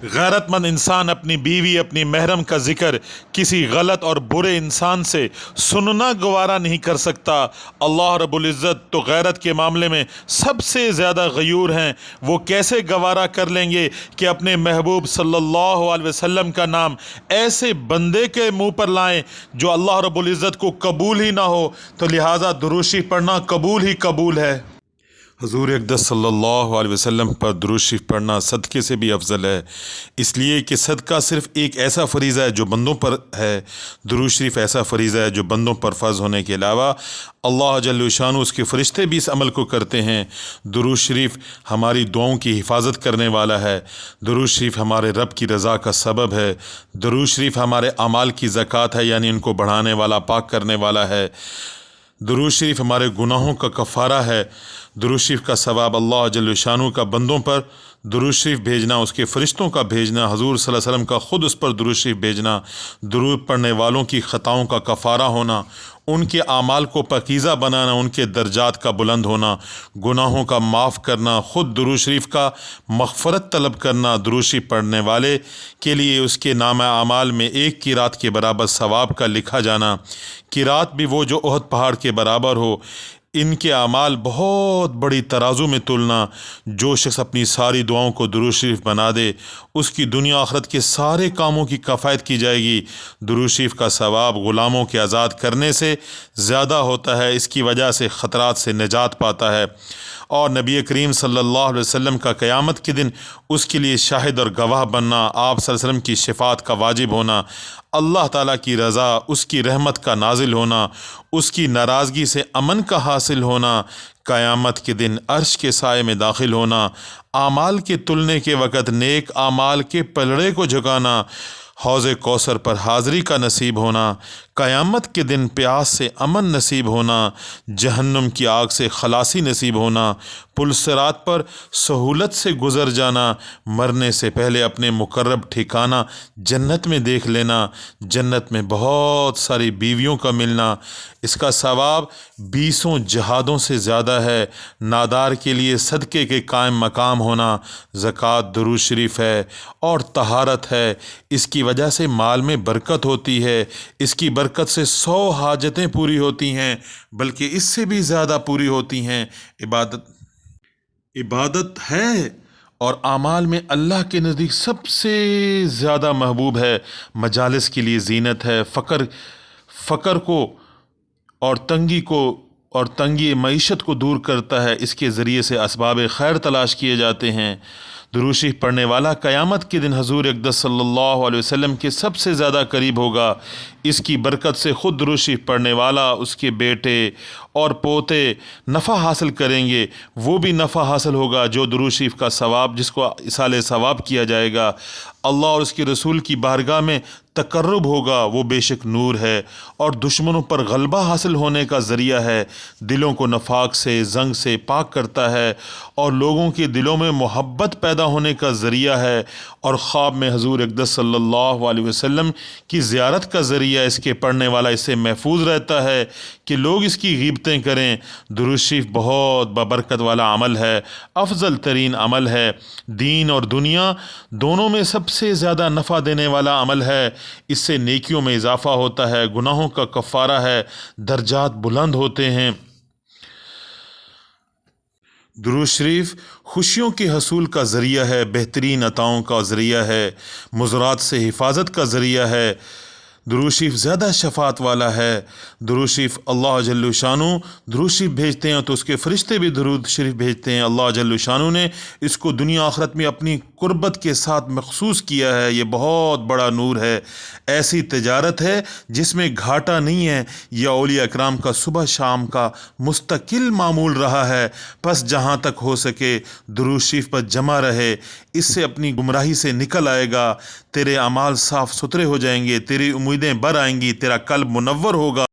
غیرت مند انسان اپنی بیوی اپنی محرم کا ذکر کسی غلط اور برے انسان سے سننا گوارا نہیں کر سکتا۔ اللہ رب العزت تو غیرت کے معاملے میں سب سے زیادہ غیور ہیں۔ وہ کیسے گوارا کر لیں گے کہ اپنے محبوب صلی اللہ علیہ وسلم کا نام ایسے بندے کے منہ پر لائیں جو اللہ رب العزت کو قبول ہی نہ ہو، تو لہٰذا درود شریف پڑھنا قبول ہی قبول ہے۔ حضور اقدس صلی اللہ علیہ وسلم پر درود شریف پڑھنا صدقے سے بھی افضل ہے، اس لیے کہ صدقہ صرف ایک ایسا فریضہ ہے جو بندوں پر ہے، درود شریف ایسا فریضہ ہے جو بندوں پر فرض ہونے کے علاوہ اللہ جل شانہ اس کے فرشتے بھی اس عمل کو کرتے ہیں۔ درود شریف ہماری دعاؤں کی حفاظت کرنے والا ہے، درود شریف ہمارے رب کی رضا کا سبب ہے، درود شریف ہمارے اعمال کی زکوٰۃ ہے، یعنی ان کو بڑھانے والا، پاک کرنے والا ہے۔ درود شریف ہمارے گناہوں کا کفارہ ہے۔ درود شریف کا ثواب اللہ جل شانہ کا بندوں پر درود شریف بھیجنا، اس کے فرشتوں کا بھیجنا، حضور صلی اللہ علیہ وسلم کا خود اس پر درود شریف بھیجنا، درود پڑھنے والوں کی خطاؤں کا کفارہ ہونا، ان کے اعمال کو پاکیزہ بنانا، ان کے درجات کا بلند ہونا، گناہوں کا معاف کرنا، خود درود شریف کا مغفرت طلب کرنا، درود شریف پڑھنے والے کے لیے اس کے نامہ اعمال میں ایک قرات کے برابر ثواب کا لکھا جانا، قرات بھی وہ جو احد پہاڑ کے برابر ہو۔ ان کے اعمال بہت بڑی ترازو میں تلنا، جو شخص اپنی ساری دعاؤں کو درود شریف بنا دے اس کی دنیا آخرت کے سارے کاموں کی کفایت کی جائے گی۔ درود شریف کا ثواب غلاموں کے آزاد کرنے سے زیادہ ہوتا ہے، اس کی وجہ سے خطرات سے نجات پاتا ہے، اور نبی کریم صلی اللہ علیہ وسلم کا قیامت کے دن اس کے لیے شاہد اور گواہ بننا، آپ صلی اللہ علیہ وسلم کی شفاعت کا واجب ہونا، اللہ تعالیٰ کی رضا، اس کی رحمت کا نازل ہونا، اس کی ناراضگی سے امن کا حاصل ہونا، قیامت کے دن عرش کے سائے میں داخل ہونا، اعمال کے تلنے کے وقت نیک اعمال کے پلڑے کو جھکانا، حوض کوثر پر حاضری کا نصیب ہونا، قیامت کے دن پیاس سے امن نصیب ہونا، جہنم کی آگ سے خلاصی نصیب ہونا، پل صراط پر سہولت سے گزر جانا، مرنے سے پہلے اپنے مقرب ٹھکانہ جنت میں دیکھ لینا، جنت میں بہت ساری بیویوں کا ملنا، اس کا ثواب 20 جہادوں سے زیادہ ہے۔ نادار کے لیے صدقے کے قائم مقام ہونا، زکوٰۃ درود شریف ہے اور طہارت ہے، اس کی وجہ سے مال میں برکت ہوتی ہے، اس کی برکت سے 100 حاجتیں پوری ہوتی ہیں، بلکہ اس سے بھی زیادہ پوری ہوتی ہیں۔ عبادت ہے اور اعمال میں اللہ کے نزدیک سب سے زیادہ محبوب ہے، مجالس کے لیے زینت ہے، فقر کو اور تنگی معیشت کو دور کرتا ہے، اس کے ذریعے سے اسباب خیر تلاش کیے جاتے ہیں۔ درود شریف پڑھنے والا قیامت کے دن حضور اقدس صلی اللہ علیہ وسلم کے سب سے زیادہ قریب ہوگا، اس کی برکت سے خود درود شریف پڑھنے والا، اس کے بیٹے اور پوتے نفع حاصل کریں گے، وہ بھی نفع حاصل ہوگا جو درود شریف کا ثواب، جس کو اصالہ ثواب کیا جائے گا، اللہ اور اس کے رسول کی بارگاہ میں تقرب ہوگا، وہ بے شک نور ہے اور دشمنوں پر غلبہ حاصل ہونے کا ذریعہ ہے، دلوں کو نفاق سے، زنگ سے پاک کرتا ہے اور لوگوں کے دلوں میں محبت پیدا ہونے کا ذریعہ ہے، اور خواب میں حضور اقدس صلی اللہ علیہ وسلم کی زیارت کا ذریعہ اس کے پڑھنے والا اس سے محفوظ رہتا ہے کہ لوگ اس کی غیبتیں کریں۔ درود شریف بہت بابرکت والا عمل ہے، افضل ترین عمل ہے، دین اور دنیا دونوں میں سب سے زیادہ نفع دینے والا عمل ہے، اس سے نیکیوں میں اضافہ ہوتا ہے، گناہوں کا کفارہ ہے، درجات بلند ہوتے ہیں۔ درود شریف خوشیوں کے حصول کا ذریعہ ہے، بہترین عطاؤں کا ذریعہ ہے، مضرات سے حفاظت کا ذریعہ ہے۔ درود شریف زیادہ شفاعت والا ہے۔ درود شریف اللہ جل شانہ درود شریف بھیجتے ہیں تو اس کے فرشتے بھی درود شریف بھیجتے ہیں۔ اللہ جل شانہ نے اس کو دنیا آخرت میں اپنی قربت کے ساتھ مخصوص کیا ہے، یہ بہت بڑا نور ہے، ایسی تجارت ہے جس میں گھاٹا نہیں ہے، یہ اولیاء اکرام کا صبح شام کا مستقل معمول رہا ہے۔ پس جہاں تک ہو سکے درود شریف پر جمع رہے، اس سے اپنی گمراہی سے نکل آئے گا، تیرے اعمال صاف ستھرے ہو جائیں گے، تیری امیدیں بر آئیں گی، تیرا قلب منور ہوگا۔